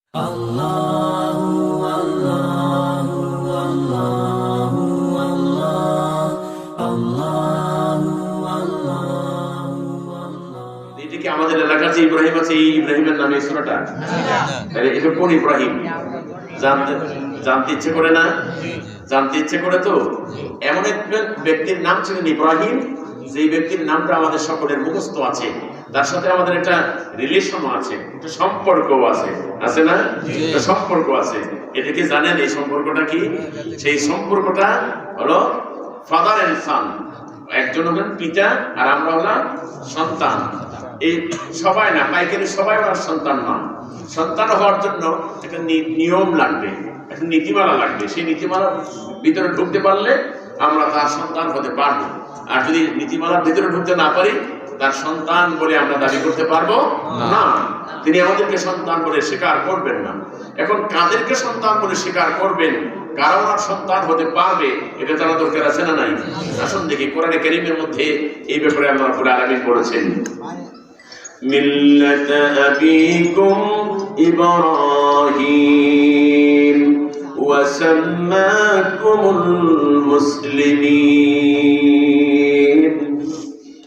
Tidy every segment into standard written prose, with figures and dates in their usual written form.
এটা কি আমাদের এলাকার যে ইব্রাহিম আছে এই ইব্রাহিমের নামে এই সূরাটা? এটা কোন ইব্রাহিম? জানতে ইচ্ছে করে না? জানতে ইচ্ছে করে তো? এমন এক ব্যক্তির নাম ছিলেন ইব্রাহিম, যে ব্যক্তির নামটা আমাদের সকলের মুখস্থ আছে, তার সাথে আমাদের একটা রিলেশনও আছে, একটা সম্পর্কও আছে, আছে না? একটা সম্পর্ক আছে। এটা কি জানেন এই সম্পর্কটা কি? সেই সম্পর্কটা হলো ফাদার এন্ড সান। একজন হলেন পিতা আর আমরা হলাম সন্তান। এই সবাই না, পাইকারি সবাই ওনার সন্তান না। সন্তান হওয়ার জন্য একটা নিয়ম লাগবে, একটা নীতিমালা লাগবে। সেই নীতিমালার ভিতরে ঢুকতে পারলে আমরা তার সন্তান হতে পারবো। আর যদি নীতিমালার ভিতরে ঢুকতে না পারি, তার সন্তান বলে আমরা দাবি করতে পারবো না। তিনি আমাদেরকে সন্তান বলে স্বীকার করবেন না। এখন কাদেরকে সন্তান বলে স্বীকার করবেন, কারা ওনার সন্তান হতে পারবে, এটা জানা দরকার আছে না নাই? আসুন দেখি কোরআনে কারীমের মধ্যে এই ব্যাপারে আল্লাহ রাব্বুল আলামিন বলেছেন, মিল্লাত আবিকুম ইব্রাহিম ওয়া সাম্মাকুমুল মুসলিমিন।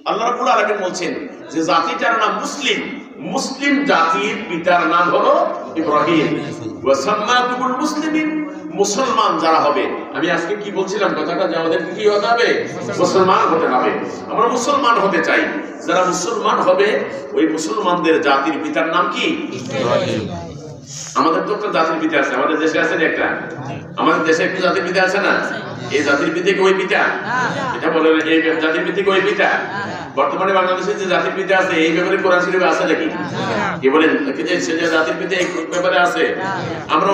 আল্লাহ রাব্বুল আলামিন বলছেন যে জাতিটার নাম মুসলিম, মুসলিম জাতির পিতার নাম হলো ইব্রাহিম। ওয়া সাম্মাকুমুল মুসলিমিন, মুসলমান যারা হবে। আমি আজকে কি বলছিলাম কথাটা, যে আমাদের কি হতে হবে? মুসলমান হতে হবে। আমরা মুসলমান হতে চাই। যারা মুসলমান হবে, ওই মুসলমানদের জাতির পিতার নাম কি? ইব্রাহিম। আমাদের তো একটা জাতির পিতা আছে, আমাদের দেশে আছে না একটা? আমাদের দেশে একটা জাতির পিতা আছে না? এই জাতির পিতা কি ওই পিতা? এটা বলে এই জাতির পিতা কি ওই পিতা? বর্তমানে বাংলাদেশে যে জাতির পিতা আছে, এই ব্যাপারে কোরআন শরীফে আছে নাকি? কি বলেন, সে যে জাতির পিতা এই ব্যাপারে আছে? আমরা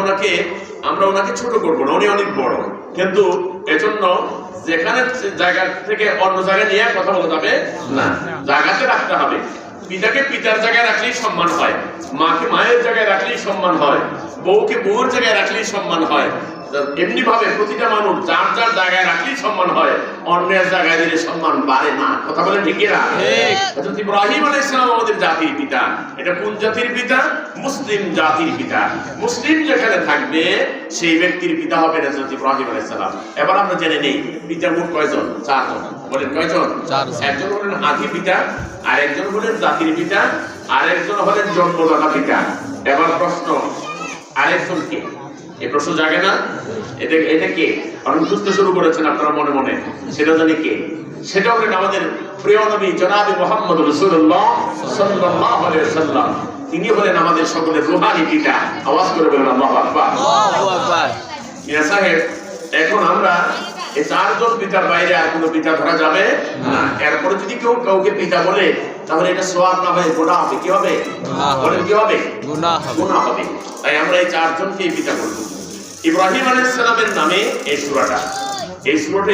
ওনাকে ছোট করবো না, উনি অনেক বড়। কিন্তু এজন্য যেখানে জায়গা থেকে অন্য জায়গায় নিয়ে কথা বলা যাবে না, জায়গাতে রাখতে হবে। পিতাকে পিতার জায়গায় রাখলেই সম্মান হয়, মাকে মায়ের জায়গায় রাখলেই সম্মান হয়, বউকে বউর জায়গায় রাখলেই সম্মান হয়। এমনি ভাবে প্রতিটা মানুষ যার যার জায়গায় রাখলেই সম্মান হয়, অন্যের জায়গায় দিলে সম্মান বাড়ে না। কথা বলেন ঠিক না? ইব্রাহিম আলাইহিস সালাম আমাদের জাতির পিতা। এটা কোন জাতির পিতা? মুসলিম জাতির পিতা। মুসলিম যেখানে থাকবে সেই ব্যক্তির পিতা হবে হযরত ইব্রাহিম আলাইহিস সালাম। এবার আমরা জেনে নেই পিতা মোট কয়জন? চারজন। বলেন কয়জন? একজন হলেন আদি পিতা, আর একজন হলেন জাতির পিতা, আর একজন হলেন জন্মদাতা পিতা। এবার প্রশ্ন, আরেকজন কে? এই প্রশ্ন জাগে না? এটা কে? কারণ বুঝতে শুরু করেছেন আপনারা মনে মনে, সেটা জানি কে? সেটা হলেন আমাদের প্রিয় নবী জনাবে মুহাম্মদ রাসূলুল্লাহ সাল্লাল্লাহু আলাইহি ওয়াসাল্লাম। তিনি হলেন আমাদের সকলের রূহানি পিতা। আওয়াজ করে বলেন আল্লাহু আকবার। আল্লাহু আকবার। মিয়া সাহেব, এখন আমরা এই চারজন পিতার বাইরে আর কোনো পিতা ধরা যাবে না। এরপরে যদি কেউ কাউকে পিতা বলে, তাহলে এটা সওয়াব না হয়ে গুনাহ হবে। কি হবে? বলেন কি হবে? গুনাহ হবে। তাই আমরা এই চারজনকেই পিতা বলবো। ইব্রাহিম আলাইহিস সালামের নামে এই সূরাটা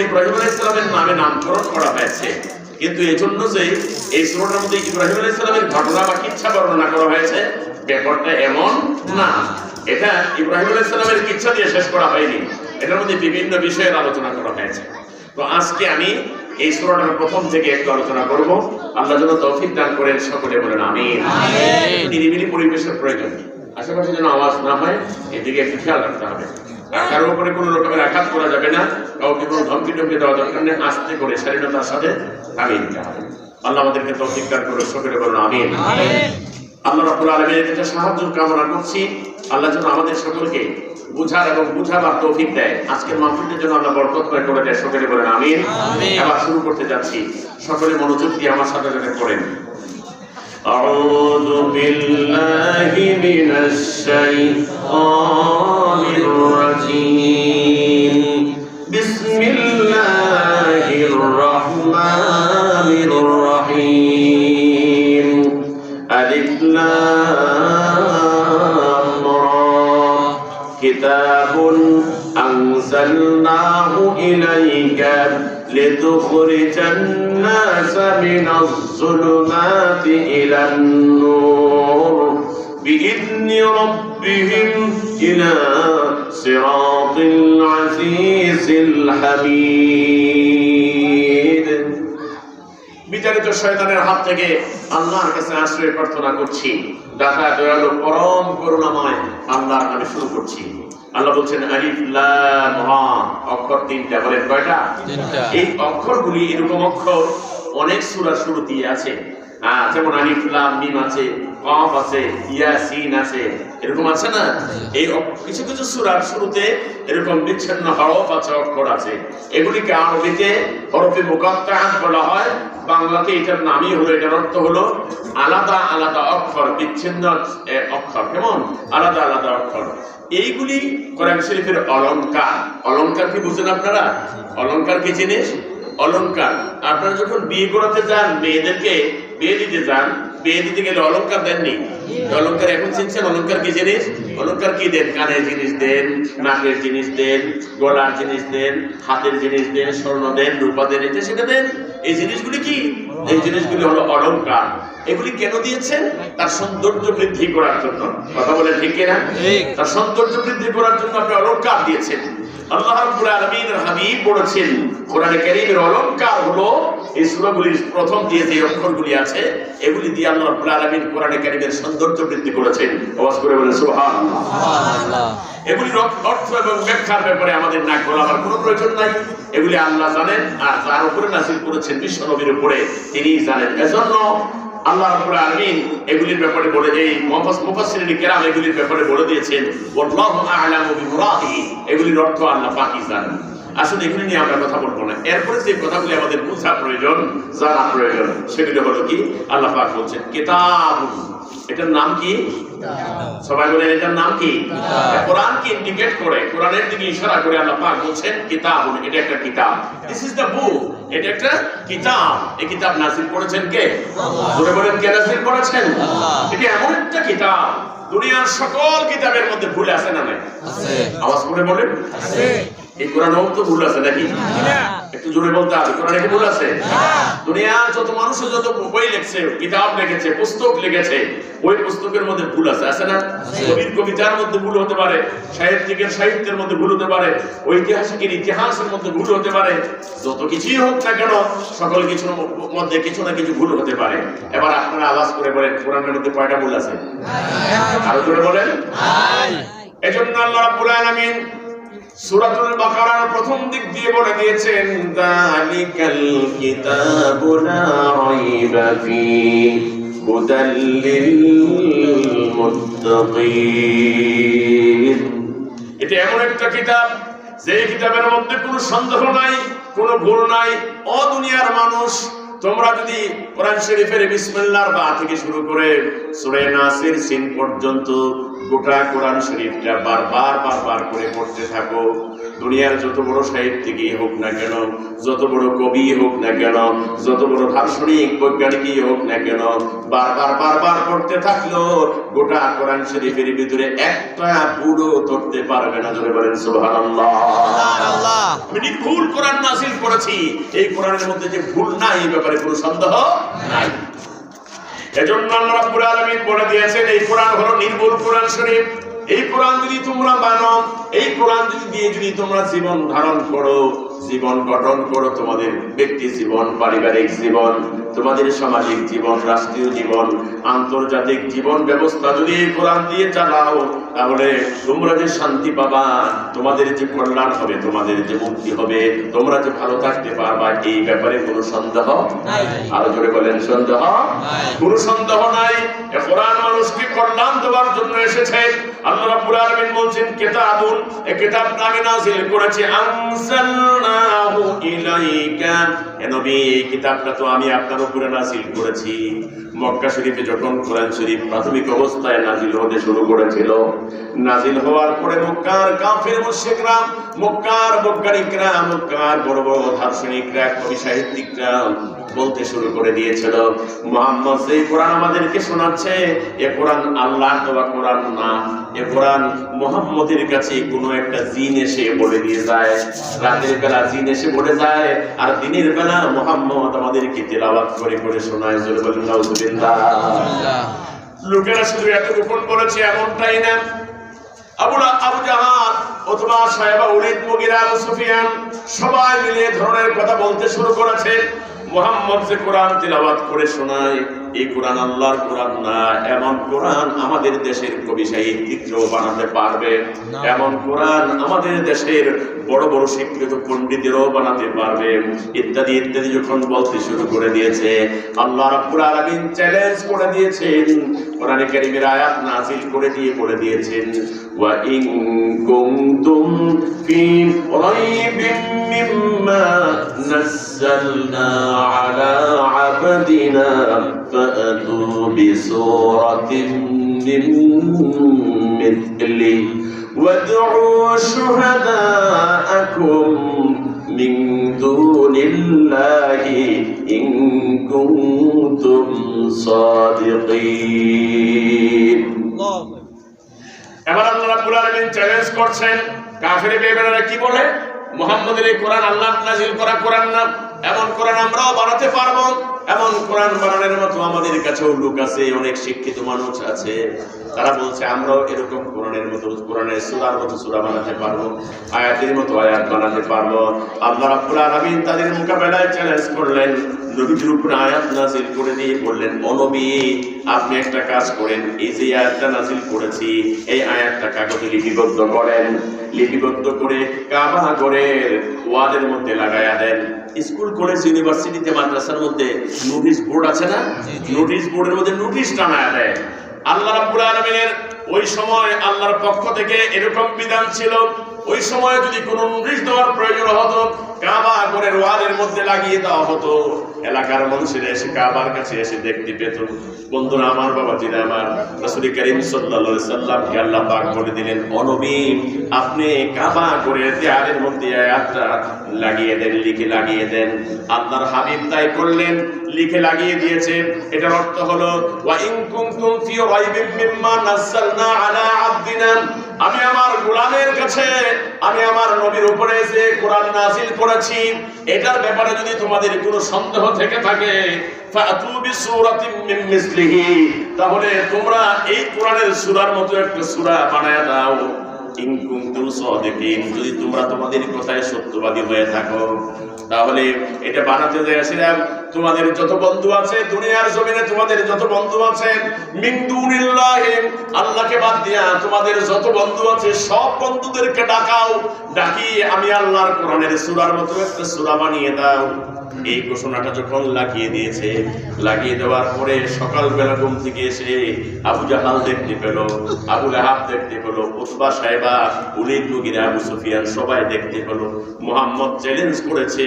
ইব্রাহিম আলাইহিস সালামের নামে নামকরণ করা হয়েছে। কিন্তু এজন্য যে এই সূরাটার মধ্যে ইব্রাহিম আলাইহিস সালামের ঘটনা বা কিচ্ছা বর্ণনা করা হয়েছে, ব্যাপারটা এমন না। এটা ইব্রাহিম আলাইহিস সালামের কিচ্ছা দিয়ে শেষ করা হয়নি, এটার মধ্যে বিভিন্ন বিষয়ের আলোচনা করা হয়েছে। তো আজকে আমি এই সূরাটার প্রথম থেকে একটু আলোচনা করব। আল্লাহ যেন তৌফিক দান করেন, সকলে বলেন আমিন। নিরিবিলি পরিবেশের প্রয়োজন, আশেপাশে যেন আওয়াজ না হয়, এদিকে একটু খেয়াল রাখতে হবে। আর কারোর উপরে কোনো রকমের আঘাত করা যাবে না, কাউকে কোনো ধমকি টমকি দেওয়া দরকার নেই। আস্তে করে স্বাধীনতার সাথে থামিয়ে দিতে হবে। আল্লাহ আমাদেরকে তৌফিক দান করে, সকলে বলেন আমিন। আল্লাহ রাব্বুল আলামিনের কাছে সাহায্য কামনা করছি। আল্লাহ যেন আমাদের সকলকে বুঝার এবং বুঝাবার তৌফিক দেয়। আজকের মাহফিলের জন্য আল্লাহ বরকত করে দেয়, সকলে বলেন আমিন। এবার শুরু করতে যাচ্ছি, সকলে মনোযোগ দিয়ে আমার সাথে সাথে পড়েন। أعوذ بالله من الشيطان الرجيم. بسم الله الرحمن الرحيم. ألف لام را. كتاب أنزلناه إليك لتخرج الناس من الظلمات إلى النور بإذن ربهم إلى صراط العزيز الحميد. বিতাড়িত শয়তানের হাত থেকে আল্লাহর কাছে আশ্রয় প্রার্থনা করছি। দাতা দয়ালু পরম করুণাময় আল্লাহ আমি শুরু করছি। আল্লাহ বলছেন আলিফ লাম রা, অক্ষর তিনটা। বলেন কয়টা? এই অক্ষরগুলি এরকম অক্ষর অনেক সূরার শুরুতেই আছে। যেমন আলিফ লাম মিম আছে, কফ আছে, ইয়াসিন আছে, এরকম আছে না? এই কিছু কিছু সূরার শুরুতে এরকম বিচ্ছিন্ন হরফ আছে, অক্ষর আছে। এগুলিকে আরবিতে হরফে মুকাত্তাআত বলা হয়। বাংলাতে এটার নামই হলো, এটার অর্থ হলো আলাদা আলাদা অক্ষর, বিচ্ছিন্ন অক্ষর। কেমন? আলাদা আলাদা অক্ষর। এইগুলি কোরআন শরীফের অলংকার। অলংকার কি বুঝেন আপনারা? অলংকার কি জিনিস? অলংকার আপনারা যখন বিয়ে করাতে যান, মেয়েদেরকে বিয়ে দিতে যান, বিয়ে দিতে গেলে অলংকার দেননি? অলংকার এখন চিনছেন? অলংকার কি জিনিস? অলংকার কি দেন? কানের জিনিস দেন, নাকের জিনিস দেন, গলার জিনিস দেন, হাতের জিনিস দেন, স্বর্ণ দেন, রূপা দেন, এটা সেটা দেন। এই জিনিসগুলি কি? এই জিনিসগুলি হলো অলংকার। এগুলি কেন দিয়েছেন? তার সৌন্দর্য বৃদ্ধি করার জন্য। কথা বলে ঠিক কিনা? তার সৌন্দর্য বৃদ্ধি করার জন্য আপনি অলংকার দিয়েছেন। আল্লাহ রাব্বুল আলামিনের হাবিব বলেছেন কোরআনে কারীমের অলংকার হলো এই সূরাগুলির প্রথম দিয়ে যে অক্ষরগুলি আছে, এগুলি দিয়ে আল্লাহ রাব্বুল আলামিন কোরআনে কারীমের সৌন্দর্য বৃদ্ধি করেছেন। আওয়াজ করে বলেন সুবহানাল্লাহ। সুবহানাল্লাহ। এগুলির অর্থ এবং ব্যাখ্যার ব্যাপারে আমাদের নাক গলাবার কোনো প্রয়োজন নাই। এগুলি আল্লাহ জানেন, আর যার উপরে নাযিল করেছেন বিশ্ব নবীর উপরে তিনিই জানেন। এজন্য আল্লাহ রাব্বুল আলামিন এগুলির ব্যাপারে বলে, এই মুফাসসিরিন কিরাম এগুলির ব্যাপারে বলে দিয়েছেন ওয়াল্লাহু আ'লামু বিমুরাদিহি, এগুলির অর্থ আল্লাহ পাকই জানেন। আসলে এগুলি নিয়ে আমরা কথা বলবো না। এরপরে যে কথাগুলি আমাদের বোঝা প্রয়োজন, জানা প্রয়োজন, সেগুলো হলো কি? আল্লাহ পাক বলছেন কিতাব। এটার নাম কি? সবাই বলেন এটার নাম কি? কোরআনকে ইন্ডিকেট করে, কোরআনের দিকে ইশারা করে আল্লাহ পাক বলছেন কিতাব। এটা একটা কিতাব। This is the book. এটা একটা কিতাব। এই কিতাব নাযিল করেছেন কে? আল্লাহ। জোরে বলেন কে নাযিল করেছেন? আল্লাহ। এটা এমন একটা কিতাব, দুনিয়ার সকল কিতাবের মধ্যে ভুল আছে না নাই? আছে। আওয়াজ করে বলেন আছে। এই কোরআনেও তো ভুল আছে নাকি? না। একটু জোরে বলতে হবে, কোরআনে কি ভুল আছে? না। দুনিয়ার যত মানুষ যত বই লিখছে, কিতাব লিখেছে, পুস্তক লিখেছে, ওই পুস্তকের মধ্যে ভুল আছে, আছে না? কবির কবিতার মধ্যে ভুল হতে পারে, সাহিত্যিকের সাহিত্যের মধ্যে ভুল হতে পারে, ঐতিহাসিকের ইতিহাসের মধ্যে ভুল হতে পারে। যত কিছুই হোক না কেন, সকল কিছুর মধ্যে কিছু না কিছু ভুল হতে পারে। এবার আপনারা আওয়াজ করে বলেন কোরআনের মধ্যে কয়টা ভুল আছে? আরো জোরে বলেন। এজন্য আল্লাহ রাব্বুল আলামিন সূরাতুল বাকারার প্রথম দিক দিয়ে বলে দিয়েছেন যালিকাল কিতাবু লা রাইবা ফীহি হুদাল লিল মুত্তাকিন। এটা এমন একটা কিতাব, যে কিতাবের মধ্যে কোনো সন্দেহ নাই, কোনো ভুল নাই। ও দুনিয়ার মানুষ, তোমরা যদি কোরআন শরীফের বিসমিল্লাহর বা থেকে শুরু করে সূরা নাসের সিন পর্যন্ত গোটা কোরআন শরীফটা বারবার করে পড়তে থাকো, দুনিয়ার যত বড় সাহিত্যিকই হোক না কেন, যত বড় কবি হোক না কেন, যত বড় দার্শনিক বৈজ্ঞানিকই হোক না কেন, বারবার পড়তে থাকলো গোটা কোরআন শরীফের ভিতরে একটা ভুলও ধরতে পারবে না। জোরে বলেন সুবহানাল্লাহ। সুবহানাল্লাহ। আমি নির্ভুল কোরআন নাযিল করেছি, এই কোরআনের মধ্যে যে ভুল নাই এই ব্যাপারে কোনো সন্দেহ নাই। এজন্য আল্লাহ রাব্বুল আলামিন বলে দিয়েছেন এই কোরআন হলো নির্ভুল কোরআন শরীফ। এই কোরআন যদি তোমরা মানো, এই কোরআন দিয়ে যদি তোমরা জীবন ধারণ করো, জীবন গঠন করো, তোমাদের ব্যক্তি জীবন, পারিবারিক জীবন, তোমাদের সামাজিক জীবন, রাষ্ট্রীয় জীবন, আন্তর্জাতিক জীবন ব্যবস্থা যদি এই কোরআন দিয়ে চালাও, তাহলে তোমরা যে শান্তি পাবা, তোমাদের যে কল্যাণ হবে, তোমাদের যে মুক্তি হবে, তোমরা যে ভালো থাকতে পারবা, এই ব্যাপারে কোনো সন্দেহ নাই। আরো জোরে বলেন সন্দেহ নাই। কোনো সন্দেহ নাই। এই কোরআন মানুষকে কল্যাণ দেওয়ার জন্য এসেছে। আল্লাহ রাব্বুল আলামিন বলছেন কিতাবুন, এই কিতাব আমি নাযিল করেছি, আনসালনাহু ইলাইকা। এ নবী, এই কিতাবটা তো আমি আপনার উপরে নাযিল করেছি। মক্কা শরীফে যখন কোরআন শরীফ প্রাথমিক অবস্থায় নাযিল হতে শুরু করেছিল, নাযিল হওয়ার পরে মক্কার কাফির মুশরিকরা, মক্কার বৈজ্ঞানিকরা, মক্কার বড় বড় দার্শনিকরা, কবি সাহিত্যিকরা বলতে শুরু করে দিয়েছিল, মুহাম্মদ যে কোরআন আমাদেরকে শোনাচ্ছে, এ কোরআন আল্লাহর দেওয়া কোরআন না, এ কোরআন মুহাম্মদের কাছে কোনো একটা জিন এসে বলে দিয়ে যায়। রাতের বেলা জিন এসে বলে যায়, আর দিনের বেলা মুহাম্মদ আমাদেরকে তেলাওয়াত করে করে শোনায়। জোরে বলেন নাউযুবিল্লাহ। লোকেরা শুধু এত গোপন বলেছে এমনটাই না। আবু জাহাল অথবা সাহেবা ওলীদ, মুগীরা, আবু সুফিয়ান সবাই মিলে ধরনের কথা বলতে শুরু করেছে। মুহাম্মদ যে কোরআন তেলাওয়াত করে শোনায়, এই কোরআন আল্লাহর কোরআন না, এমন কোরআন আমাদের দেশের কবি সাহিত্যিকরাও বানাতে পারবে, এমন কোরআন আমাদের দেশের বড় বড় শিক্ষিত পণ্ডিতেরাও বানাতে পারবে, ইত্যাদি ইত্যাদি যখন বলতে শুরু করে দিয়েছে, আল্লাহ রাব্বুল আলামিন চ্যালেঞ্জ করে দিয়েছেন, কোরআনে কারীমের আয়াত নাযিল করে দিয়ে বলে দিয়েছেন, ওয়া ইন কুনতুম ফি রাইবিন মিম্মা নাযালনা আলা আবদিনা ফাতু বিসূরাতিন মিন মিথলি وادعوا شهداءكم من دون الله إن كنتم صادقين. এবার আল্লাহ রাব্বুল আলামিন চ্যালেঞ্জ করছেন, কাফির বেঈমানরা কি বলে, মুহাম্মদের এই কোরআন আল্লাহ নাযিল করা কোরআন না, এমন কোরআন আমরাও বানাতে পারবো, এমন কোরআন বানানোর মতো আমাদের কাছেও লোক আছে, অনেক শিক্ষিত মানুষ আছে, তারা বলছে আমরাও এরকম কোরআনের মতো, কোরআনের সূরার মতো সূরা বানাতে পারবো, আয়াতের মতো আয়াত বানাতে পারবো। আল্লাহ রাব্বুল আলামিন তাদের মোকাবেলায় চ্যালেঞ্জ করলেন, নবীর উপরে আয়াত নাযিল করে দিয়ে বললেন, ও নবী আপনি একটা কাজ করেন, এই যে আয়াতটা নাযিল করেছি এই আয়াতটা কাগজে লিপিবদ্ধ করেন, লিপিবদ্ধ করে কাবা ঘরের ওয়ালের মধ্যে লাগায়া দেন। স্কুল কলেজ ইউনিভার্সিটিতে মাদ্রাসার মধ্যে নোটিশ বোর্ড আছে না, নোটিশ বোর্ডের মধ্যে নোটিশ টানায়া দেয়। আল্লাহ রাব্বুল আলামিনের ওই সময় আল্লাহর পক্ষ থেকে এরকম বিধান ছিল, ওই সময় যদি কোনো নোটিশ দেওয়ার প্রয়োজন হতো কাবা ঘরের ওয়ালের মধ্যে লাগিয়ে দেওয়া হতো, এলাকার মানুষেরা এসে কাবার কাছে এসে দেখতে পেত। বন্ধুরা আমার, বাবাজিরা আমার, রাসূল করিম সাল্লাল্লাহু আলাইহি সাল্লামকে আল্লাহ পাক বলে দিলেন, ও নবী আপনি কাবা ঘরের দেয়ালের মধ্যে আয়াতটা লাগিয়ে দেন, লিখে লাগিয়ে দেন। আল্লাহর হাবিব তাই করলেন, লিখে লাগিয়ে দিয়েছে। এটার অর্থ হলো ওয়া ইন কুনতুম ফি রাইবিন মিম্মা নাযালনা আলা আবদিনা, আমি আমার গোলামের কাছে, আমি আমার নবীর উপরে যে কোরআন নাযিল করেছি এটার ব্যাপারে যদি তোমাদের কোনো সন্দেহ থেকে থাকে, ফাতু বিসূরাতিন মিন মিসলিহি, তাহলে তোমরা এই কোরআনের সূরার মতো একটা সূরা বানায়া দাও। ইন কুনতুম সাদিকিন, যদি তোমরা তোমাদের কথায় সত্যবাদী হয়ে থাকো। তাহলে এটা বানাতে যাচ্ছিলাম, তোমাদের যত বন্ধু আছে দুনিয়ার জমিনে, তোমাদের যত বন্ধু আছে মিন দুনিল্লাহি, আল্লাহকে বাদ দিয়া তোমাদের যত বন্ধু আছে সব বন্ধুদেরকে ডাকাও, ডাকিয়ে আমি আল্লাহর কোরআনের সূরার মতো একটা সূরা বানিয়ে দাও। এই ঘোষণাটা যখন লাগিয়ে দিয়েছে, লাগিয়ে দেওয়ার পরে সকালবেলা ঘুম থেকে এসে আবু জাহাল দেখতে পেল, আবু লাহাব দেখতে পেল, উতবা সাহেবা, ওলীদ মুগীরা, আবু সুফিয়ান সবাই দেখতে পেল মুহাম্মদ চ্যালেঞ্জ করেছে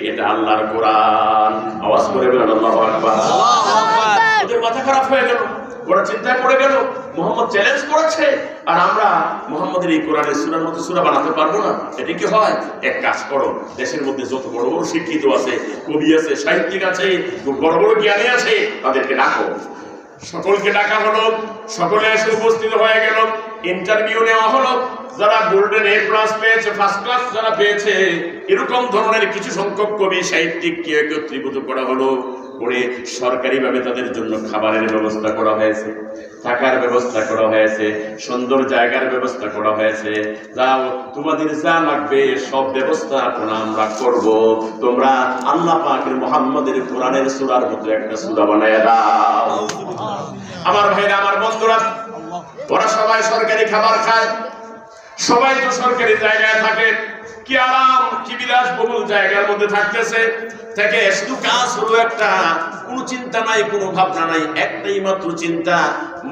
এটা আল্লাহর কোরআন। আওয়াজ করে বলেন আল্লাহু আকবার। ওদের মাথা খারাপ হয়ে গেল, ওরা চিন্তায় পড়ে গেল, মুহাম্মদ চ্যালেঞ্জ করেছে আর আমরা মুহাম্মদের এই কোরআনের সূরার মতো সূরা বানাতে পারবো না, এটা কি হয়? এক কাজ করো, দেশের মধ্যে যত বড় বড় শিক্ষিত আছে, কবি আছে, সাহিত্যিক আছে, বড় বড় জ্ঞানী আছে, তাদেরকে ডাকো। সকলকে ডাকা হলো, সকলে এসে উপস্থিত হয়ে গেল, ইন্টারভিউ নেওয়া হলো। যারা গোল্ডেন এ প্লাস পেয়েছে, ফার্স্ট ক্লাস যারা পেয়েছে, এরকম ধরনের কিছু সংখ্যক কবি সাহিত্যিককে একত্রীভূত করা হলো, করে সরকারিভাবে তাদের জন্য খাবারের ব্যবস্থা করা হয়েছে, থাকার ব্যবস্থা করা হয়েছে, সুন্দর জায়গার ব্যবস্থা করা হয়েছে। যাও তোমাদের যা লাগবে সব ব্যবস্থা আমরা করব, তোমরা আল্লাহ পাকের মুহাম্মদের কোরআনের সূরার মতো একটা সূরা বানায় দাও। আমার ভাইরা, আমার বন্ধুরা, ওরা সবাই সরকারি খাবার খায়, সবাই তো সরকারি জায়গায় থাকে, কি আরাম, কি বিলাসবহুল জায়গার মধ্যে থাকতেছে, থেকে শুধু কাজ হলো একটা, কোনো চিন্তা নাই, কোনো ভাবনা নাই, একটাই মাত্র চিন্তা,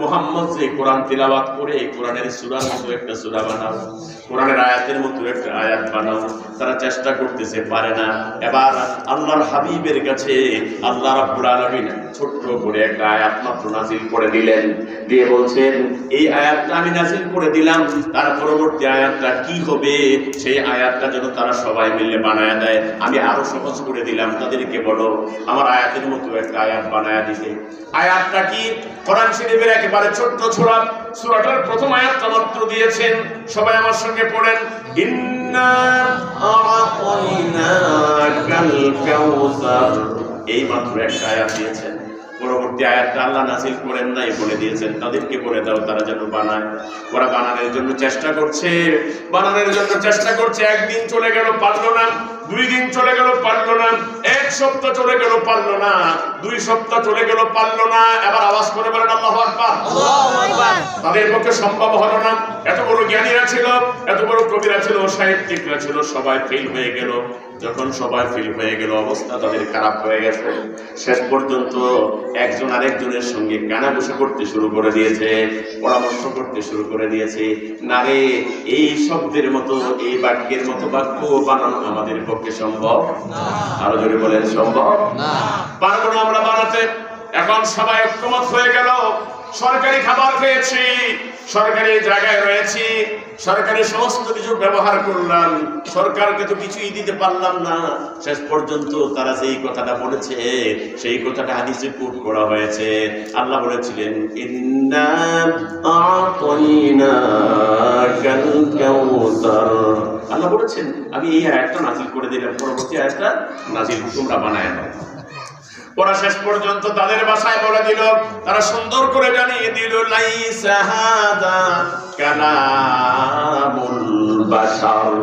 মুহাম্মদ যে কোরআন তিলাওয়াত করে কোরআনের সূরার মতো একটা সূরা বানাও, কোরআনের আয়াতের মতো একটা আয়াত বানাও। তারা চেষ্টা করতেছে, পারে না। এবার আল্লাহর হাবিবের কাছে আল্লাহ রাব্বুল আলামিন ছোট্ট করে একটা আয়াত মাত্র নাযিল করে দিলেন, দিয়ে বলছেন এই আয়াতটা আমি নাযিল করে দিলাম, তার পরবর্তী আয়াতটা কি হবে সেই আয়াতটা যেন তারা সবাই মিলে বানায়া দেয়, আমি আরো সহজ করে দিলাম, তাদেরকে বলো আমার আয়াতের মতো একটা আয়াত বানায়া দিতে। আয়াতটা কি? কোরআন শরীফের একেবারে ছোট্ট সূরা, সূরাটার প্রথম আয়াতটা মাত্র দিয়েছেন, সবাই আমার সঙ্গে পড়েন, ইন্না আ'তাইনাকাল কাউসার, এই মাত্র একটা আয়াত দিয়েছেন। পরবর্তী পরবর্তী আয়াতটা আল্লাহ নাযিল করেন নাই, বলে দিয়েছেন তাদেরকে বলে দাও তারা যেন বানায়। ওরা বানানোর জন্য চেষ্টা করছে, একদিন চলে গেল পারলো না, 2 দিন চলে গেল পারলো না, 1 সপ্তাহ চলে গেল পারলো না, 2 সপ্তাহ চলে গেল পারলো না। এবার আওয়াজ করে বলেন আল্লাহু আকবার। তাদের পক্ষে সম্ভব হলো না। এত বড় জ্ঞানীরা ছিল, এত বড় কবিরা ছিল, সাহিত্যিকরা ছিল, সবাই ফেল হয়ে গেল। যখন সবাই ফেল হয়ে গেল, অবস্থা তাদের খারাপ হয়ে গেছে। শেষ পর্যন্ত একজন আরেকজনের সঙ্গে কানাঘুষা করতে শুরু করে দিয়েছে, পরামর্শ করতে শুরু করে দিয়েছে। না রে, এই শব্দের মতো, এই বাক্যের মতো বাক্য বানানো আমাদের পক্ষে সম্ভব না। আরো জোরে বলেন সম্ভব না, পারবো না আমরা বানাতে। এখন সবাই ঐক্যমত হয়ে গেল। সরকারি খাবার খেয়েছি, সরকারি জায়গায় রয়েছি, সরকারি সমস্ত কিছু ব্যবহার করলাম, সরকারকে তো কিছুই দিতে পারলাম না। শেষ পর্যন্ত তারা যেই কথাটা বলেছে, সেই কথাটা হাদিসে কোট করা হয়েছে। আল্লাহ বলেছিলেন, ইন্না আ'তাইনাকাল কাউসার। আল্লাহ বলেছেন আমি এই আয়াতটা নাযিল করে দিলাম, পরবর্তী আয়াতটা নাযিল তোমরা বানায় নাও। ওরা শেষ পর্যন্ত তাদের ভাষায় বলে দিল, তারা সুন্দর করে জানিয়ে দিল, লাইসা হাদা কালামুল বাশার।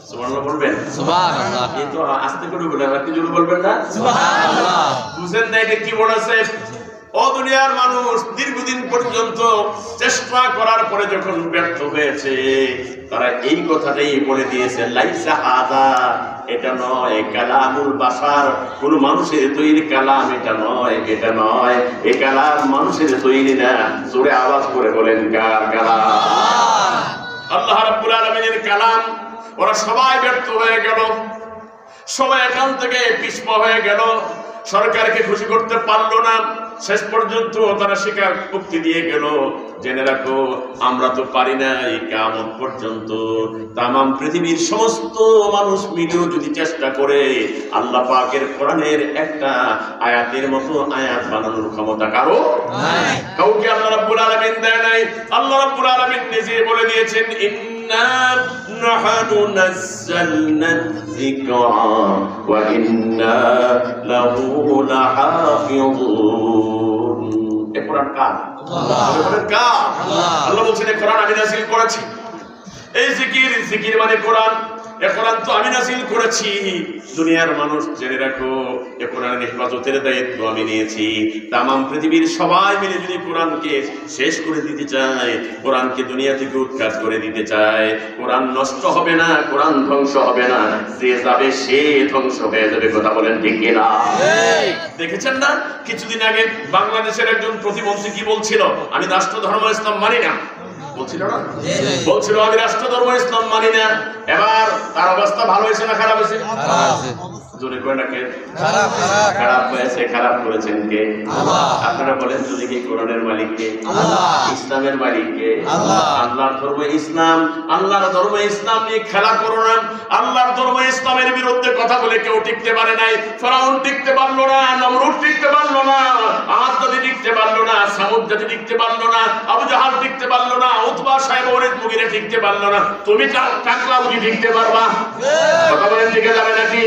সুবহানাল্লাহ বলবেন? সুবহানাল্লাহ। এই তো আস্তে করে বলেন, আপনি জোরে বলবেন না? সুবহানাল্লাহ। বুঝেন না এটা কি বলেছে? ও দুনিয়ার মানুষ, দীর্ঘদিন পর্যন্ত চেষ্টা করার পরে যখন ব্যর্থ হয়েছে, তারা এই কথাটাই বলে দিয়েছে, লাইসা হাদা, এটা নয় কালামুল বাশার, কোন মানুষের তৈরি কালাম এটা নয়, এটা নয়, এই কালাম মানুষের তৈরি না। জোরে আওয়াজ করে বলেন কার কালাম? আল্লাহ রাব্বুল আলামিনের কালাম। ওরা সবাই ব্যর্থ হয়ে গেল, সবাই এখান থেকে পিছপা হয়ে গেল, সরকারকে খুশি করতে পারলো না। শেষ পর্যন্ত তারা স্বীকার উক্তি দিয়ে গেল, জেনে রাখো আমরা তো পারি না। এই কিয়ামত পর্যন্ত তামাম পৃথিবীর সমস্ত মানুষ মিলেও যদি চেষ্টা করে, আল্লাহ পাকের কোরআনের একটা আয়াতের মতো আয়াত বানানোর ক্ষমতা কারো নাই, কাউকে আল্লাহ রাব্বুল আলামিন দেয় নাই। আল্লাহ রাব্বুল আলামিন নিজে বলে দিয়েছেন, ইন্না নাহনু নাযালনা যিকরা ওয়া ইন্না লাহু লাহাফিযুন। এই কোরআন কার? আল্লাহ বলছেন এই কোরআন আমি নাযিল করেছি। এই জিকির মানে কোরআন, এই কোরআন তো আমি নাযিল করেছি। দুনিয়ার মানুষ জেনে রাখো, এই কোরআনের হেফাজতের দায়িত্ব আমি নিয়েছি। তামাম পৃথিবীর সবাই মিলে যদি কোরআনকে শেষ করে দিতে চায়, কোরআনকে দুনিয়া থেকে উৎখাত করে দিতে চায়, কোরআন নষ্ট হবে না, কোরআন ধ্বংস হবে না, যে যাবে সে ধ্বংস হয়ে যাবে। কথা বলেন ঠিক কিনা? দেখেছেন না কিছুদিন আগে বাংলাদেশের একজন প্রতিমন্ত্রী কি বলছিল? আমি রাষ্ট্র ধর্ম ইসলাম মানি না বলছিল না? বলছিল আমি রাষ্ট্র ধর্ম ইসলাম মানি না। এবার তার অবস্থা ভালো হয়েছে না খারাপ হয়েছে? জোরে করে না কে? খারাপ হয়েছে। খারাপ করেছেন কে? আপনারা বলেন যদি কি কোরআনের মালিক কে? ইসলামের মালিক কে? আল্লাহর ধর্ম ইসলাম। আল্লাহর ধর্ম ইসলাম নিয়ে খেলা করো না। আল্লাহর ধর্ম ইসলামের বিরুদ্ধে কথা বলে কেউ টিকতে পারে নাই। ফেরাউন টিকতে পারলো না, নমরুদ টিকতে পারলো না, আদ জাতি টিকতে পারলো না, সামুদ জাতি টিকতে পারলো না, আবু জাহাল টিকতে পারলো না, উতবা সাহেব ওলিদ মুগিরা টিকতে পারলো না। তুমি টাকলা বুঝি টিকতে পারবা? কথা বলেন টিকে যাবে নাকি?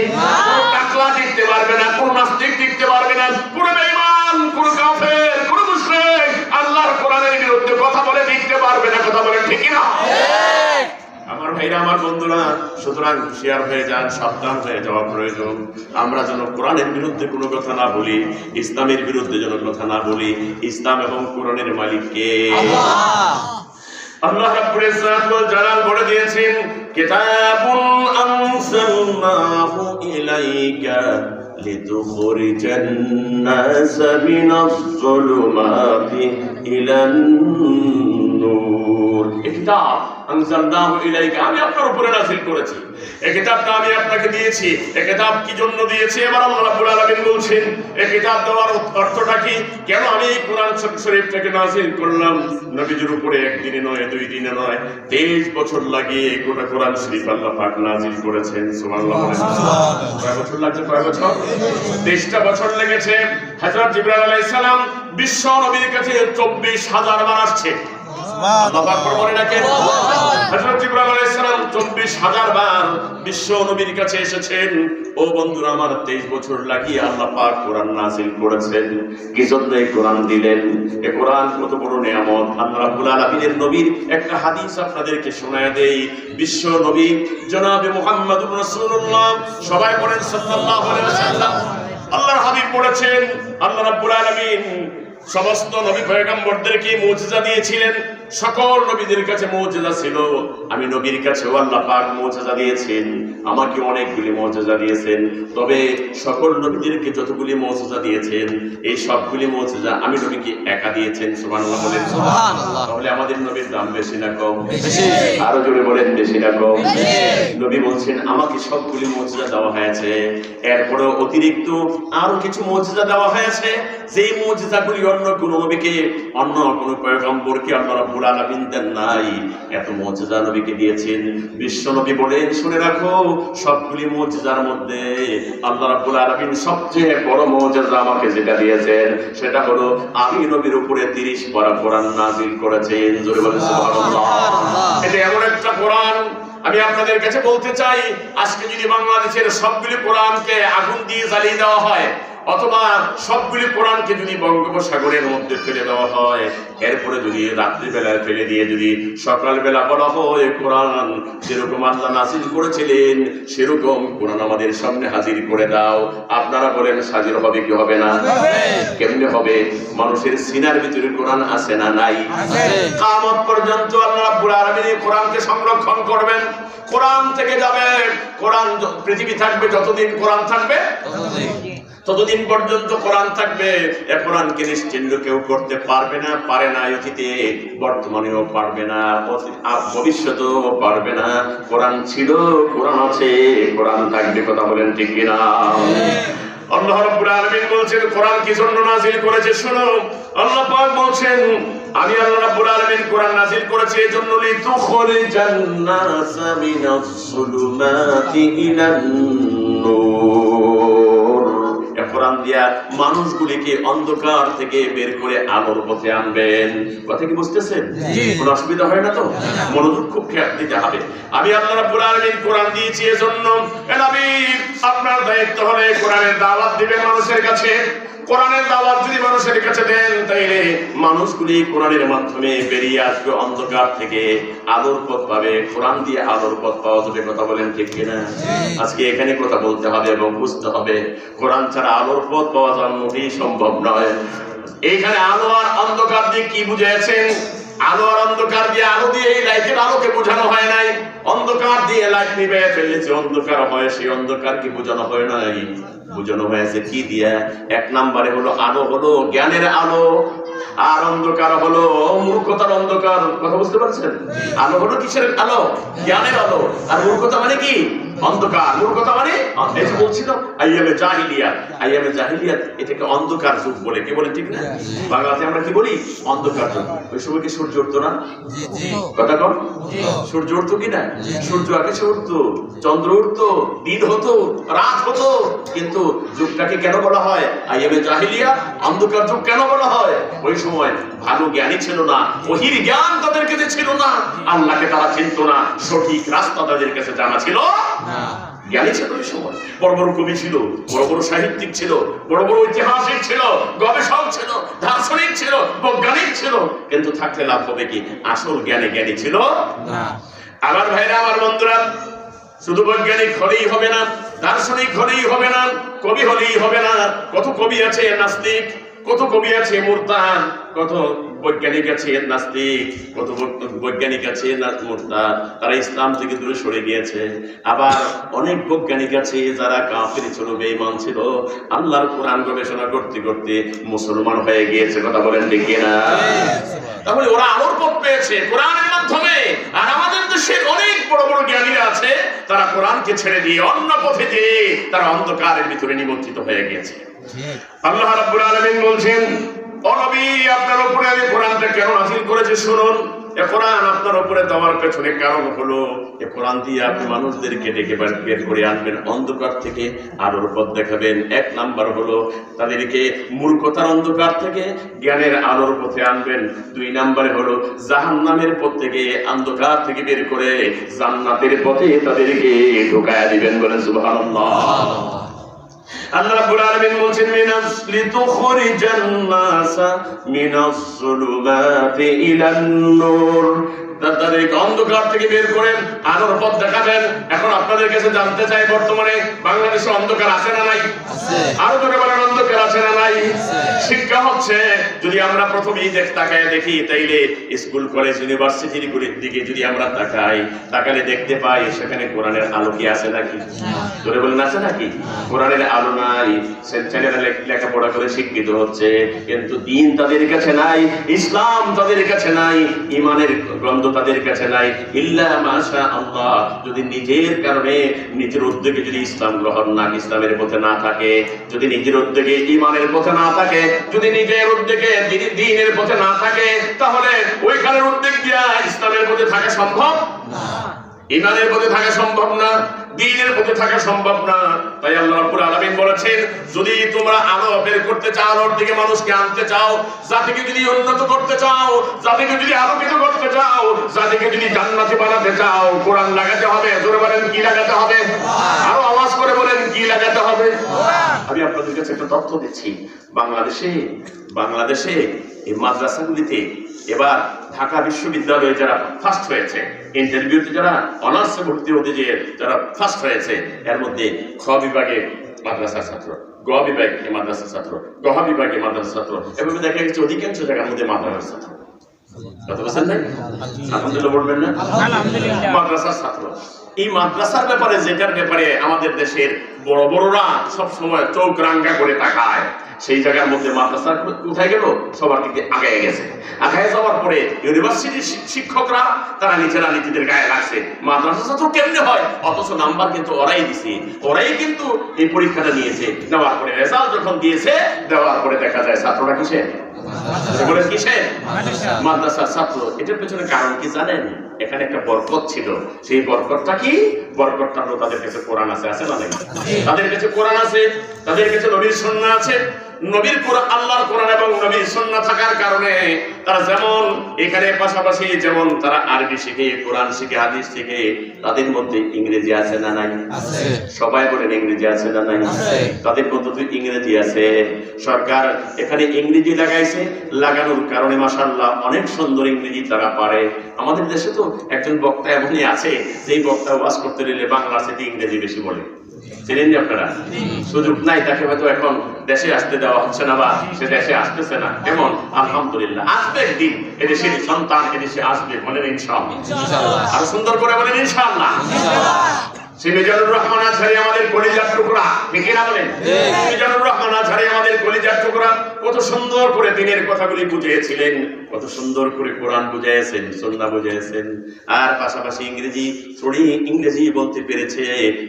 টাকলা টিকতে পারবে না, কোন নাস্তিক টিকতে পারবে না, কোন বেঈমান, কোন কাফের, কোন মুশরিক আল্লাহর কোরআনের বিরুদ্ধে কথা বলে টিকতে পারবে না। কথা বলেন ঠিক না? আমার ভাইরা, আমার বন্ধুরা, সুতরাং হুঁশিয়ার হয়ে যান, সাবধান হয়ে যাওয়া প্রয়োজন। আমরা যেন কোরআনের বিরুদ্ধে কোনো কথা না বলি, ইসলামের বিরুদ্ধে যেন কথা না বলি। ইসলাম এবং কোরআনের মালিক কে? আল্লাহ রাব্বুল ইজ্জত ওয়াল জালাল বলে দিয়েছেন, কিতাবুন আনসালনাহু ইলাইকা লিতুখরিজান নাসা মিনাজ যুলুমাতি ইলান নূর। এই কিতাব আনসালনাহু ইলাইকা, আমি আপনার উপরে নাযিল করেছি। এই কিতাবটা আমি আপনাকে দিয়েছি। এই কিতাব কি জন্য দিয়েছি? এবার আল্লাহ রাব্বুল আলামিন বলছেন এই কিতাব দেওয়ার অর্থটা কি, কেন আমি এই কোরআন শরীফটাকে নাযিল করলাম। নবীজির উপরে একদিনে নয়, 2 দিনে নয়, 23 বছর লাগিয়ে গোটা কোরআন শরীফ আল্লাহ পাক নাযিল করেছেন। সুবহানাল্লাহ। কয় বছর লাগছে? কয় বছর? 23টা বছর লেগেছে। হযরত জিবরাইল আলাইহিস সালাম বিশ্ব নবীর কাছে 24,000 বার আসছে। আল্লাহ পাক বলে রাখেন হযরত জিবরাইল আলাইহিস সালাম 24,000 বার বিশ্ব নবীর কাছে এসেছেন। ও বন্ধুরা আমার, 23 বছর লাগিয়ে আল্লাহ পাক কোরআন নাযিল করেছেন। কি জন্য এই কোরআন দিলেন? এই কোরআন কত বড় নিয়ামত। আল্লাহ রাব্বুল আলামিনের নবীর একটা হাদিস আপনাদেরকে শোনায় দেই। বিশ্ব নবী জনাবে মুহাম্মদুর রাসূলুল্লাহ, সবাই বলেন সাল্লাল্লাহু আলাইহি ওয়াসাল্লাম। আল্লাহর হাবিব বলেছেন, আল্লাহ রাব্বুল আলামিন সমস্ত নবী পয়গম্বরদেরকে মুজিজা দিয়েছিলেন। সকল নবীদের কাছে মুজিজা ছিল, আমি নবীর কাছেও আল্লাহ পাক মুজিজা দিয়েছেন। আমাকে অনেকগুলি মুজিজা দিয়েছেন, তবে সকল নবীদেরকে যতগুলি মুজিজা দিয়েছেন এই সবগুলি মুজিজা আমি নবীকে একা দিয়েছেন। সুবহানাল্লাহ বলেন। সুবহানাল্লাহ। তাহলে আমাদের নবীর দাম বেশি না কম? বেশি। আরো জোরে বলেন, বেশি না কম? বেশি। নবী বলছেন আমাকে সবগুলি মুজিজা দেওয়া হয়েছে, এরপরে অতিরিক্ত আরো কিছু মুজিজা দেওয়া হয়েছে, যেই মুজিজাগুলি অন্য কোন নবীকে, অন্য কোন পয়গম্বরকে আল্লাহ রাব্বুল আলামিন দেন নাই। এত মুজিজা নবীকে দিয়েছেন। বিশ্ব নবী বলেন, শুনে রাখো, সবগুলি মুজিজার মধ্যে আল্লাহ রাব্বুল আলামিন সবচেয়ে বড় মুজিজা আমাকে যেটা দিয়েছেন সেটা হলো আমি নবীর উপরে 30 পারা কোরআন নাযিল করেছেন। জোরে বলেন সুবহানাল্লাহ। এটা এমন একটা কোরআন, আমি আপনাদের কাছে বলতে চাই, আজকে যদি বাংলাদেশের সবগুলি কোরআনকে আগুন দিয়ে জ্বালিয়ে দেওয়া হয়, অথবা সবগুলি কোরআনকে যদি বঙ্গোপসাগরের মধ্যে ফেলে দেওয়া হয়, এরপরে যদি রাত্রিবেলায় ফেলে দিয়ে যদি সকালবেলা বলা হয় কোরআন যেরকম আল্লাহ নাযিল করেছিলেন সেরকম কোরআন আমাদের সামনে হাজির করে দাও, আপনারা বলেন হাজির হবে কি হবে না? কেমনে হবে? মানুষের সিনার ভিতরে কোরআন আছে না নাই? কিয়ামত পর্যন্ত আল্লাহ রাব্বুল আলামিন এই কোরআনকে সংরক্ষণ করবেন, কোরআন থেকে যাবে। কোরআন পৃথিবী থাকবে, যতদিন কোরআন থাকবে ততদিন পর্যন্ত কোরআন থাকবে। এ কোরআনকে নিশ্চিহ্ন কেউ করতে পারবে না, পারে না অতীতে, বর্তমানেও পারবে না, ভবিষ্যতেও পারবে না। কোরআন ছিল, কোরআন আছে, কোরআন থাকবে। কথা বলেন ঠিক কিনা? আল্লাহ রাব্বুল আলামিন বলছেন কোরআন কি জন্য নাযিল করেছে শুনো। আল্লাহ পাক বলছেন, আমি আল্লাহ রাব্বুল আলামিন কোরআন নাযিল করেছি এজন্য লিতুখরিজান নাসা মিনাজ যুলুমাতি ইলান নূর। কোরআন দিয়া মানুষগুলিকে অন্ধকার থেকে বের করে আলোর পথে আনবেন। কথা কি বুঝতেছেন? কোনো অসুবিধা হয় না তো? মনোযোগ খুব খেয়াল দিতে হবে। আমি আল্লাহ রাব্বুল আলামিন কোরআন দিয়েছি এজন্য, নবী আপনার দায়িত্ব হলে কোরআনের দাওয়াত দিবেন মানুষের কাছে। কোরআনের দাওয়াত যদি মানুষের কাছে দেন, তাইলে মানুষগুলি কোরআনের মাধ্যমে বেরিয়ে আসবে অন্ধকার থেকে, আলোর পথ পাবে। কোরআন দিয়ে আলোর পথ পাওয়া যাবে। কথা বলেন ঠিক কিনা? আজকে এখানে কথা বলতে হবে এবং বুঝতে হবে, কোরআন ছাড়া আলোর পথ পাওয়া যাওয়া মোটেই সম্ভব নয়। এইখানে আলো আর অন্ধকার দিয়ে কি বুঝেছেন? আলো আর অন্ধকার দিয়ে, আলো দিয়ে এই লাইটের আলোকে বোঝানো হয় নাই, অন্ধকার দিয়ে লাইট নিভে ফেলেছে, অন্ধকার হয়, সেই অন্ধকার কি বোঝানো হয় নাই? বোঝানো হয়েছে কি দিয়া? এক নম্বরে হলো আলো হলো জ্ঞানের আলো, আর অন্ধকার হলো মূর্খতার অন্ধকার। কথা বুঝতে পারছেন? আলো হলো কিসের আলো? জ্ঞানের আলো। আর মূর্খতা মানে কি? অন্ধকার। মূর্খতা মানে বলছিল আইয়ামে জাহিলিয়াত। আইয়ামে জাহিলিয়াত এটাকে অন্ধকার যুগ বলে। কি বলে ঠিক না? বাংলাতে আমরা কি বলি? অন্ধকার যুগ। ওই সময় কি সূর্য উঠতো না? কথা কম? সূর্য উঠতো কিনা? সূর্য আকাশে উঠতো, চন্দ্র উঠতো, দিন হতো, রাত হতো, কিন্তু যুগটাকে কেন বলা হয় আইয়ামে জাহিলিয়াত? অন্ধকার যুগ কেন বলা হয়? ওই সময় ভালো জ্ঞানী ছিল না, ওহির জ্ঞান তাদের কাছে ছিল না, আল্লাহকে তারা চিনতো না, সঠিক রাস্তা তাদের কাছে জানা ছিল না। জ্ঞানী ছিল ওই সময়, বড় বড় কবি ছিল, বড় বড় সাহিত্যিক ছিল, বড় বড় ঐতিহাসিক ছিল, গবেষক ছিল, দার্শনিক ছিল, বৈজ্ঞানিক ছিল, কিন্তু থাকলে লাভ হবে কি? আসল জ্ঞানী ছিল না। আমার ভাইরা, আমার বন্ধুরা, শুধু বৈজ্ঞানিক হলেই হবে না, দার্শনিক হলেই হবে না, কবি হলেই হবে না। কত কবি আছে নাস্তিক, কত কবি আছে মুরতাদ, কত বৈজ্ঞানিক আছে নাস্তিক, কত বৈজ্ঞানিক আছে মুরতাদ, তারা ইসলাম থেকে দূরে সরে গিয়েছে। আবার অনেক বৈজ্ঞানিক আছে যারা কাফির ছিল, বেঈমান ছিল, আল্লাহর কোরআন গবেষণা করতে করতে মুসলমান হয়ে গিয়েছে। কথা বলেন ঠিক কিনা? তাহলে ওরা আলোর পথ পেয়েছে কোরআনের মাধ্যমে। আর আমাদের দেশের অনেক বড় বড় জ্ঞানীরা আছে, তারা কোরআনকে ছেড়ে দিয়ে অন্য পথে দিয়ে তারা অন্ধকারের ভিতরে নিমজ্জিত হয়ে গিয়েছে। আল্লাহ রাব্বুল আলামিন বলছেন, ও নবী, আপনার উপরে আমি কোরআনটা কেন নাযিল করেছি শুনুন। এ কোরআন আপনার উপরে দেওয়ার পেছনে কারণ হলো এ কোরআন দিয়ে আপনি মানুষদেরকে ডেকে বের করে আনবেন অন্ধকার থেকে, আলোর পথ দেখাবেন। এক নাম্বার হলো তাদেরকে মূর্খতার অন্ধকার থেকে জ্ঞানের আলোর পথে আনবেন। দুই নাম্বারে হলো জাহান্নামের পথ থেকে, অন্ধকার থেকে বের করে জান্নাতের পথে তাদেরকে ঢোকায়া দিবেন। বলেন সুবহানাল্লাহ। আল্লাহ রাব্বুল আলামিন বলছেন লিতুখরিজান নাসা মিনাজ যুলুমাতি ইলান নূর, তাদেরকে অন্ধকার থেকে বের করেন আলোর পথ দেখাবেন। এখন আপনাদের কাছে জানতে চাই, বর্তমানে বাংলাদেশে অন্ধকার আছে না নাই? আরো জোরে বলেন, অন্ধকার আছে না নাই? শিক্ষা হচ্ছে, যদি আমরা প্রথমেই তাকায় দেখি, তাইলে স্কুল কলেজ ইউনিভার্সিটির দিকে যদি আমরা তাকালে দেখতে পাই সেখানে কোরআনের আলো কি আছে নাকি? জোরে বলেন, আছে নাকি? কোরআনের আলো নাই। ছেলেরা লেখাপড়া করে শিক্ষিত হচ্ছে, কিন্তু দিন তাদের কাছে নাই, ইসলাম তাদের কাছে নাই, ইমানের গন্ধ তাদের কাছে নাই। ইল্লা মাশা আল্লাহ, যদি নিজের কারণে নিজের উদ্যোগে যদি ইসলাম গ্রহণ না, ইসলামের পথে না থাকে, যদি নিজের উদ্যোগে ইমানের পথে না থাকে, যদি নিজের উদ্যোগে দ্বীনের পথে না থাকে, তাহলে ওইখানের উদ্যোগ দিয়া ইসলামের পথে থাকা সম্ভব না, ইমানের পথে থাকা সম্ভব না, দ্বীনের পথে থাকা সম্ভব না। তাই আল্লাহ রাব্বুল আলামিন বলেছেন, যদি তোমরা আলো বের করতে চাও, আলোর দিকে মানুষকে আনতে চাও, জাতিকে যদি উন্নত করতে চাও, জাতিকে যদি আলোকিত করতে চাও, জাতিকে যদি জান্নাতি বানাতে চাও, কোরআন লাগাতে হবে। জোরে বলেন, কি লাগাতে হবে? আরো আওয়াজ করে বলেন, কি লাগাতে হবে? আমি আপনাদের কাছে একটা তথ্য দিচ্ছি। বাংলাদেশে এই মাদ্রাসাগুলিতে এবার ঢাকা বিশ্ববিদ্যালয়ে যারা ফার্স্ট হয়েছে, ইন্টারভিউতে যারা অনার্সে ভর্তি হতে যে যারা ফার্স্ট হয়েছে, এর মধ্যে খ বিভাগে মাদ্রাসার ছাত্র, গ বিভাগে মাদ্রাসার ছাত্র, গহ বিভাগে মাদ্রাসার ছাত্র, এভাবে দেখা গেছে অধিকাংশ জায়গার মধ্যে মাদ্রাসার ছাত্র। কথা বলছেন না? আলহামদুলিল্লাহ বলবেন না? মাদ্রাসার ছাত্র। এই মাদ্রাসার ব্যাপারে, যেটার ব্যাপারে আমাদের দেশের বড় বড়রা সব সময় চোখ রাঙ্গা করে তাকায়, সেই জায়গার মধ্যে মাদ্রাসা কোথায় গেল? সবার দিকে আগায় গেছে। আগায় যাওয়ার পরে ইউনিভার্সিটির শিক্ষকরা তারা নিজেরা নিজেদের গায়ে লাগছে, মাদ্রাসা ছাত্র কেমনে হয়, অথচ নাম্বার কিন্তু ওরাই দিছে, ওরাই কিন্তু এই পরীক্ষাটা নিয়েছে। নেওয়ার পরে রেজাল্ট যখন দিয়েছে, দেওয়ার পরে দেখা যায় ছাত্ররা কিসে? মাদ্রাসার ছাত্র। এটার পেছনে কারণ কি জানেন? এখানে একটা বরকত ছিল। সেই বরকতটা কি? বরকতটা হলো তাদের কাছে কোরআন আছে, আছে না নাই? তাদের কাছে কোরআন আছে, তাদের কাছে নবীর সুন্নাহ আছে। নবীর কোরআন, আল্লাহর কোরআন এবং নবীর সুন্নাহ থাকার কারণে তারা যেমন এখানে পাশাপাশি যেমন তারা আরবি শিখে, কোরআন শিখে, হাদিস শিখে, তাদের মধ্যে ইংরেজি আছে না নাই? আছে। সবাই বলেন, ইংরেজি আছে না নাই? আছে। তাদের মধ্যে ইংরেজি আছে। সরকার এখানে ইংরেজি লাগাইছে, লাগানোর কারণে মাশাআল্লাহ অনেক সুন্দর ইংরেজি তারা পারে। আমাদের দেশে তো একজন বক্তা এমনই আছে, যেই বক্তা ওয়াজ করতে গেলে বাংলার সাথে ইংরেজি বেশি বলে। চেনেন আপনারা? সুযোগ নাই, তাকে হয়তো এখন দেশে আসতে দেওয়া হচ্ছে না, বা সে দেশে আসতেছে না। এমন আলহামদুলিল্লাহ, আসবে একদিন এদেশের সন্তান এদেশে আসবে, বলেন ইনশাআল্লাহ। আর সুন্দর করে বলেন ইনশাআল্লাহ। সে মিজানুর রহমান আজহারি আমাদের কলিজার টুকরা, ঠিক না বলেন? মিজানুর রহমান আজহারি আমাদের কলিজার টুকরা, কত সুন্দর করে দিনের কথাগুলি বুঝিয়েছিলেন, কত সুন্দর করে কোরআন বুঝিয়েছেন, সুন্নাহ বুঝিয়েছেন, আর পাশাপাশি ইংরেজি বলতে পেরেছে,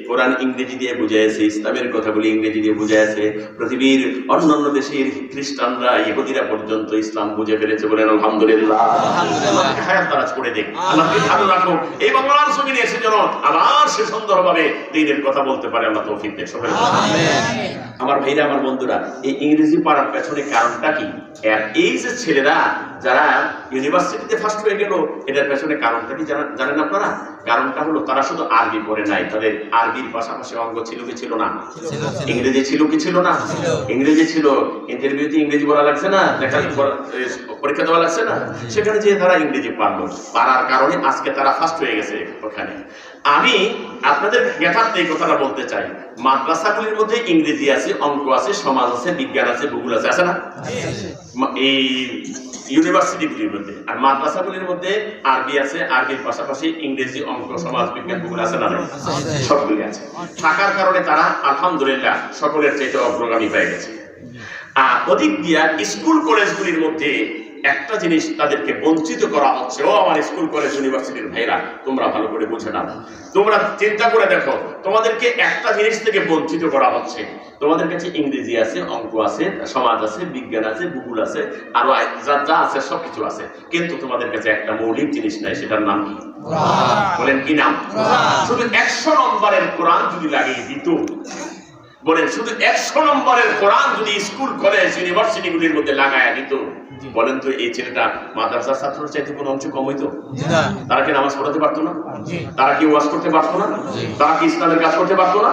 কোরআন ইংরেজি দিয়ে বুঝিয়েছে, ইসলামের কথাগুলি ইংরেজি দিয়ে বুঝিয়েছে। পৃথিবীর অন্যান্য দেশের খ্রিস্টানরা, ইহুদিরা পর্যন্ত ইসলাম বুঝে ফেলেছে। বলেন আলহামদুলিল্লাহ। হায়াত দারাজ করে দেখ, আল্লাহকে ভালো রাখো। এই বাংলার জমিনে এসে যেন আবার সে সুন্দরভাবে দ্বীনের কথা বলতে পারে, আল্লাহ তৌফিক দেন সবাই। আমার ভাইরা, আমার বন্ধুরা, এই ইংরেজি পড়ার পেছনে কারণটা কি? এই যে ছেলেরা যারা ইউনিভার্সিটিতে ফার্স্ট হয়ে গেল, এটার পেছনে কারণটা কি জানেন আপনারা? কারণটা হলো তারা শুধু আরবি পড়ে নাই, তাদের আরবির পাশাপাশি অঙ্গ ছিল কি ছিল না? ইংরেজি ছিল কি ছিল না? ইংরেজি ছিল। ইন্টারভিউতে ইংরেজি বলা লাগছে না, পরীক্ষা দেওয়া লাগছে না, সেখানে যে তারা ইংরেজি পারার কারণে আজকে তারা ফার্স্ট হয়ে গেছে ওখানে। আমি আপনাদের জ্ঞাতার্থে এই কথাটা বলতে চাই, মাদ্রাসাগুলির মধ্যে ইংরেজি আছে, অঙ্ক আছে, সমাজ আছে, বিজ্ঞান আছে, ভূগোল আছে, আছে না? এই ইউনিভার্সিটিগুলির মধ্যে। আর মাদ্রাসাগুলির মধ্যে আরবি আছে, আরবির পাশাপাশি ইংরেজি, অঙ্ক, সমাজ বিজ্ঞান, ভূগোল আছে না? সবগুলি আছে। থাকার কারণে তারা আলহামদুলিল্লাহ সকলের চাইতে অগ্রগামী হয়ে গেছে। আর ওদিক দিয়া স্কুল কলেজগুলির মধ্যে একটা জিনিস তাদেরকে বঞ্চিত করা হচ্ছে। ও আমার স্কুল কলেজ ইউনিভার্সিটির ভাইরা, তোমরা ভালো করে বুঝে নাও, তোমরা চিন্তা করে দেখো, তোমাদেরকে একটা জিনিস থেকে বঞ্চিত করা হচ্ছে। তোমাদের কাছে ইংরেজি আছে, অঙ্ক আছে, সমাজ আছে, বিজ্ঞান আছে, ভূগোল আছে, আরো যা আছে সবকিছু আছে, কিন্তু তোমাদের কাছে একটা মৌলিক জিনিস নাই, সেটার নাম কি? বলেন কি নাম? শুধু 100 নম্বরের কোরআন যদি লাগিয়ে দিত, বলেন শুধু 100 নম্বরের কোরআন যদি স্কুল কলেজ ইউনিভার্সিটি গুলির মধ্যে লাগায়া দিত, বলেন তো এই ছেলেটা মাদ্রাসার ছাত্রের চাইতে কোনো অংশ কম হইতো? তারা কি নামাজ পড়াতে পারতো না? তারা কি ওয়াজ করতে পারতো না? তারা কি ইসলামের কাজ করতে পারতো না?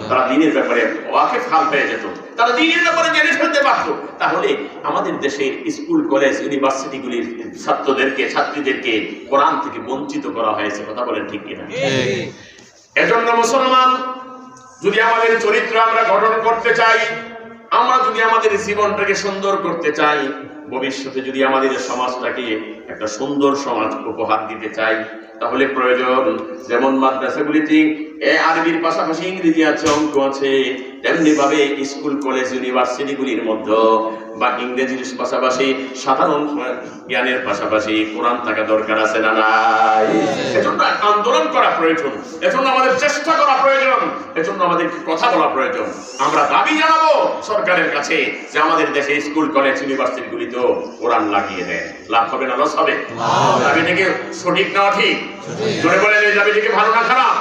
তারা দ্বীনের ব্যাপারে ওয়াকে ফাল পেয়ে যেত, তারা দ্বীনের ব্যাপারে জেনে ফেলতে পারতো। তাহলে আমাদের দেশের স্কুল কলেজ ইউনিভার্সিটি গুলির ছাত্রীদেরকে কোরআন থেকে বঞ্চিত করা হয়েছে, কথা বলেন ঠিক কিনা? এজন্য মুসলমান, যদি আমাদের চরিত্র আমরা গঠন করতে চাই, আমরা যদি আমাদের জীবনটাকে সুন্দর করতে চাই, ভবিষ্যতে যদি আমাদের সমাজটাকে একটা সুন্দর সমাজ উপহার দিতে চাই, তাহলে প্রয়োজন যেমন মাদ্রাসাগুলিতে আরবির পাশাপাশি ইংরেজি আছে, অঙ্ক আছে, তেমনি ভাবে স্কুল কলেজ ইউনিভার্সিটিগুলির মধ্যে বা ইংরেজির পাশাপাশি সাধারণ জ্ঞানের পাশাপাশি কোরআন থাকা দরকার আছে না নাই? এজন্য আন্দোলন করা প্রয়োজন, এজন্য আমাদের চেষ্টা করা প্রয়োজন, এজন্য আমাদের কথা বলা প্রয়োজন। আমরা দাবি জানাবো সরকারের কাছে যে আমাদের দেশে স্কুল কলেজ ইউনিভার্সিটিগুলিতেও কোরআন লাগিয়ে দেয়। লাভ হবে না লস হবে? দাবিটাকে সঠিক না ঠিক? জোরে বলেন এই দাবিটাকে ভালো না খারাপ?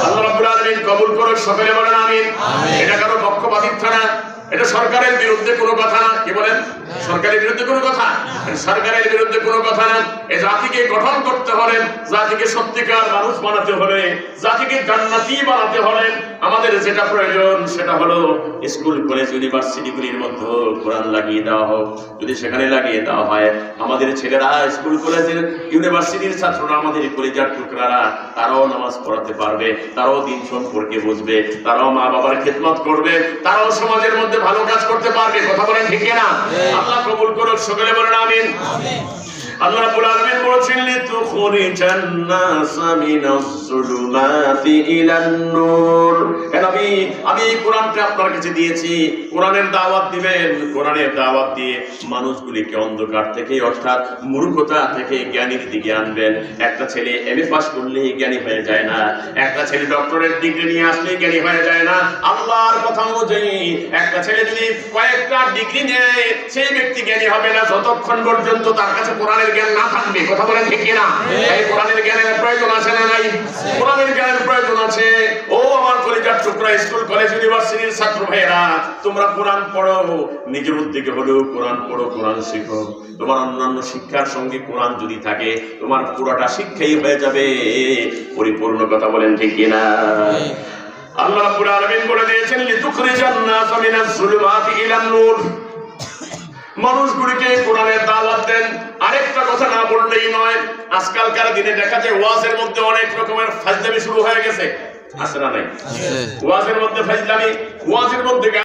আল্লাহ রাব্বুল আলামিন কবুল করুন, সকলে বলেন আমিন। এটা কারো পক্ষপাতিত্ব না, এটা সরকারের বিরুদ্ধে কোনো কথা না। কি বলেন? সরকারের বিরুদ্ধে কোনো কথা, সরকারের বিরুদ্ধে কোনো কথা না। এই জাতিকে গঠন করতে হলে, জাতিকে সত্যিকার মানুষ বানাতে হলে, জাতিকে জান্নাতি বানাতে হলে আমাদের যেটা প্রয়োজন সেটা হলো স্কুল কলেজ ইউনিভার্সিটিগুলির মধ্যে কোরআন লাগিয়ে দেওয়া হোক। যদি সেখানে লাগিয়ে দেওয়া হয়, আমাদের ছেলেরা স্কুল কলেজের ইউনিভার্সিটির ছাত্ররা, আমাদের কলেজের টুকরারা, তারাও নামাজ পড়াতে পারবে, তারাও দিন সম্পর্কে বুঝবে, তারাও মা বাবার খেদমত করবে, তারাও সমাজের মধ্যে ভালো কাজ করতে পারবে। কথা বলেন ঠিক না? আল্লাহ কবুল করুক, সকলে বলেন আমিন। আল্লাহ রাব্বুল আলামিন বলেছেন লিতুখরিজান নাসা মিনাজ যুলুমাতি ইলান নূর। হে নবী, আমি এই কোরআনটা আপনার কাছে দিয়েছি, কোরআনের দাওয়াত দিবেন, কোরআনের দাওয়াত দিয়ে মানুষগুলিকে অন্ধকার থেকে অর্থাৎ মূর্খতা থেকে জ্ঞানের দিকে আনবেন। একটা ছেলে এমএ পাস করলেই জ্ঞানী হয়ে যায় না, একটা ছেলে ডক্টরেট ডিগ্রি নিয়ে আসলেই জ্ঞানী হয়ে যায় না। আল্লাহর কথা অনুযায়ী একটা ছেলে যদি কয়েকটা ডিগ্রি নেয়, সেই ব্যক্তি জ্ঞানী হবে না যতক্ষণ পর্যন্ত তার কাছে কোরআনের জ্ঞান না থাকবে। কথা বলেন ঠিক কিনা? এই কোরআনের জ্ঞানের প্রয়োজন আছে না নাই? কোরআনের জ্ঞানের প্রয়োজন আছে। ও আমার কলিজার টুকরা স্কুল কলেজ ইউনিভার্সিটির ছাত্র ভাইয়েরা, তোমরা কোরআন পড়ো, নিজের উদ্যোগে হলেও কোরআন পড়ো, কোরআন শিখো। তোমার অন্যান্য শিক্ষার সঙ্গে কোরআন যদি থাকে, তোমার পুরোটা শিক্ষাই হয়ে যাবে পরিপূর্ণ। কথা বলেন ঠিক কিনা? আল্লাহ রাব্বুল আলামিন বলে দিয়েছেন লিতুখরিজান নাসা মিনাজ যুলুমাতি ইলান নূর। মানুষগুলিকে কোরআনের দাওয়াত দেন। আরেকটা কথা না বললেই নয়, আজকালকার দিনে দেখা যায় ওয়াজের মধ্যে অনেক রকমের ফাজলামি শুরু হয়ে গেছে, আছে না নাই? ওয়াজের মধ্যে ফাজলামি, ওয়াজের মধ্যে